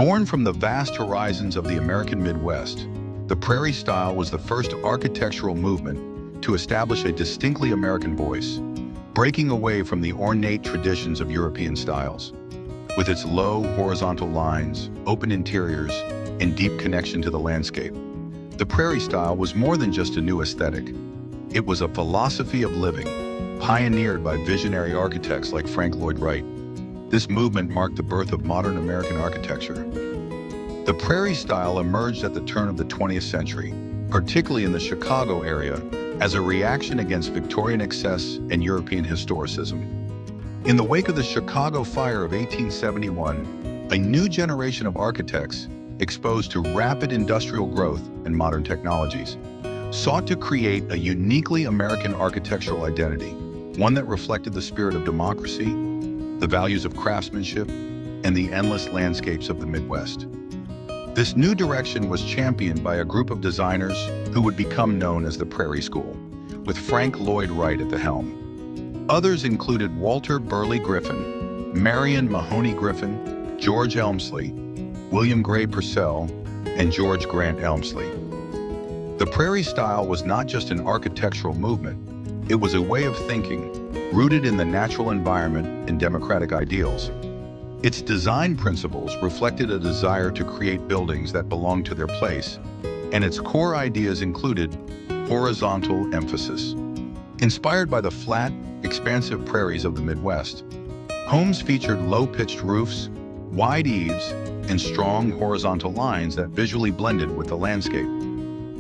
Born from the vast horizons of the American Midwest, the Prairie Style was the first architectural movement to establish a distinctly American voice, breaking away from the ornate traditions of European styles. With its low, horizontal lines, open interiors, and deep connection to the landscape, the Prairie Style was more than just a new aesthetic. It was a philosophy of living, pioneered by visionary architects like Frank Lloyd Wright. This movement marked the birth of modern American architecture. The Prairie Style emerged at the turn of the 20th century, particularly in the Chicago area, as a reaction against Victorian excess and European historicism. In the wake of the Chicago fire of 1871, a new generation of architects, exposed to rapid industrial growth and modern technologies, sought to create a uniquely American architectural identity, one that reflected the spirit of democracy, the values of craftsmanship, and the endless landscapes of the Midwest. This new direction was championed by a group of designers who would become known as the Prairie School, with Frank Lloyd Wright at the helm. Others included Walter Burley Griffin, Marion Mahoney Griffin, George Elmsley, William Gray Purcell, and George Grant Elmsley. The Prairie Style was not just an architectural movement, it was a way of thinking, rooted in the natural environment and democratic ideals. Its design principles reflected a desire to create buildings that belonged to their place, and its core ideas included horizontal emphasis. Inspired by the flat, expansive prairies of the Midwest, homes featured low-pitched roofs, wide eaves, and strong horizontal lines that visually blended with the landscape.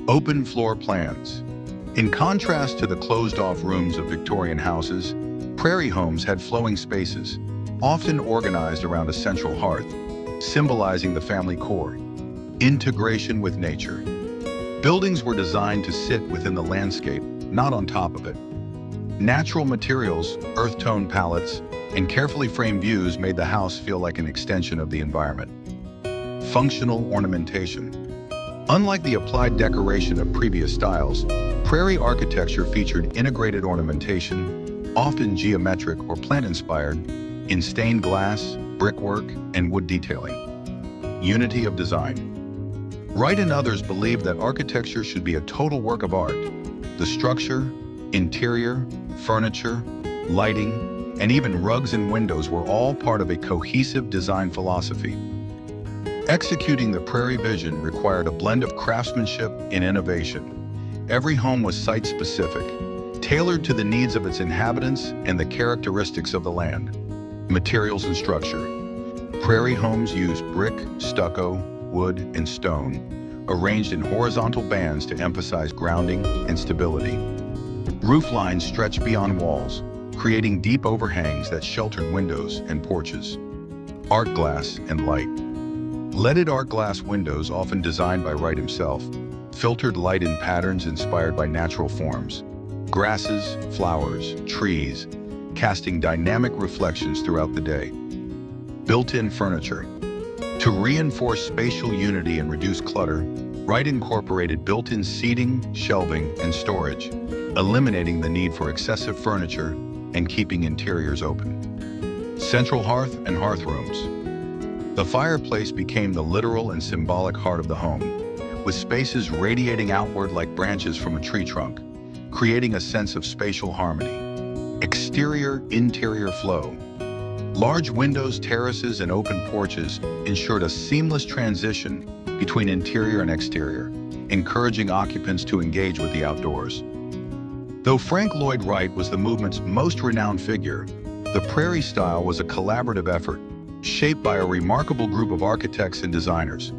Open floor plans. In contrast to the closed-off rooms of Victorian houses, prairie homes had flowing spaces, often organized around a central hearth, symbolizing the family core. Integration with nature. Buildings were designed to sit within the landscape, not on top of it. Natural materials, earth tone palettes, and carefully framed views made the house feel like an extension of the environment. Functional ornamentation. Unlike the applied decoration of previous styles, prairie architecture featured integrated ornamentation, often geometric or plant-inspired, in stained glass, brickwork, and wood detailing. Unity of design. Wright and others believed that architecture should be a total work of art. The structure, interior, furniture, lighting, and even rugs and windows were all part of a cohesive design philosophy. Executing the Prairie vision required a blend of craftsmanship and innovation. Every home was site-specific, tailored to the needs of its inhabitants and the characteristics of the land. Materials and structure. Prairie homes used brick, stucco, wood, and stone, arranged in horizontal bands to emphasize grounding and stability. Roof lines stretched beyond walls, creating deep overhangs that sheltered windows and porches. Art glass and light. Leaded art glass windows, often designed by Wright himself, filtered light in patterns inspired by natural forms. Grasses, flowers, trees, casting dynamic reflections throughout the day. Built-in furniture. To reinforce spatial unity and reduce clutter, Wright incorporated built-in seating, shelving, and storage, eliminating the need for excessive furniture and keeping interiors open. Central hearth and hearth rooms. The fireplace became the literal and symbolic heart of the home, with spaces radiating outward like branches from a tree trunk, creating a sense of spatial harmony. Exterior-interior flow. Large windows, terraces, and open porches ensured a seamless transition between interior and exterior, encouraging occupants to engage with the outdoors. Though Frank Lloyd Wright was the movement's most renowned figure, the Prairie Style was a collaborative effort, shaped by a remarkable group of architects and designers,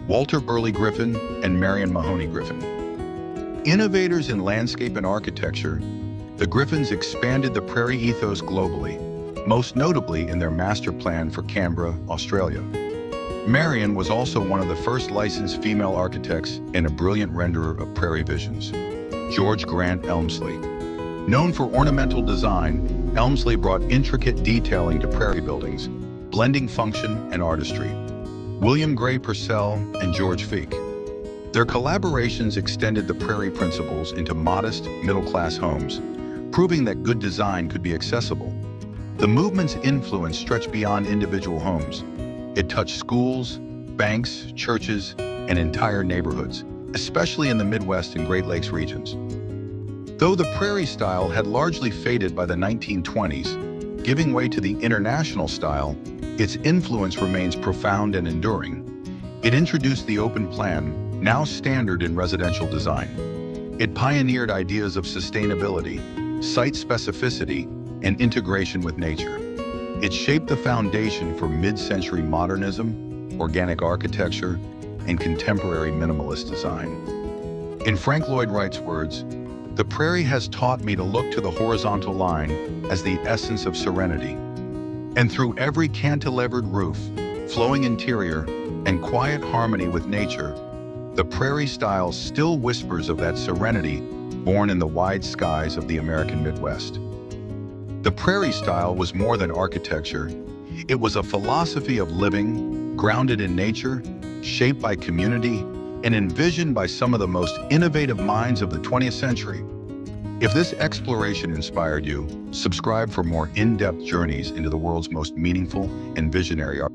Walter Burley Griffin and Marion Mahoney Griffin. Innovators in landscape and architecture, the Griffins expanded the prairie ethos globally, most notably in their master plan for Canberra, Australia. Marion was also one of the first licensed female architects and a brilliant renderer of prairie visions. George Grant Elmsley. Known for ornamental design, Elmsley brought intricate detailing to prairie buildings, blending function and artistry. William Gray Purcell and George Feek. Their collaborations extended the prairie principles into modest, middle-class homes, proving that good design could be accessible. The movement's influence stretched beyond individual homes. It touched schools, banks, churches, and entire neighborhoods, especially in the Midwest and Great Lakes regions. Though the Prairie Style had largely faded by the 1920s, giving way to the International Style, its influence remains profound and enduring. It introduced the open plan, now standard in residential design. It pioneered ideas of sustainability, site specificity, and integration with nature. It shaped the foundation for mid-century modernism, organic architecture, and contemporary minimalist design. In Frank Lloyd Wright's words, "The prairie has taught me to look to the horizontal line as the essence of serenity. And through every cantilevered roof, flowing interior, and quiet harmony with nature, the Prairie Style still whispers of that serenity born in the wide skies of the American Midwest." The Prairie Style was more than architecture. It was a philosophy of living, grounded in nature, shaped by community, and envisioned by some of the most innovative minds of the 20th century. If this exploration inspired you, subscribe for more in-depth journeys into the world's most meaningful and visionary art.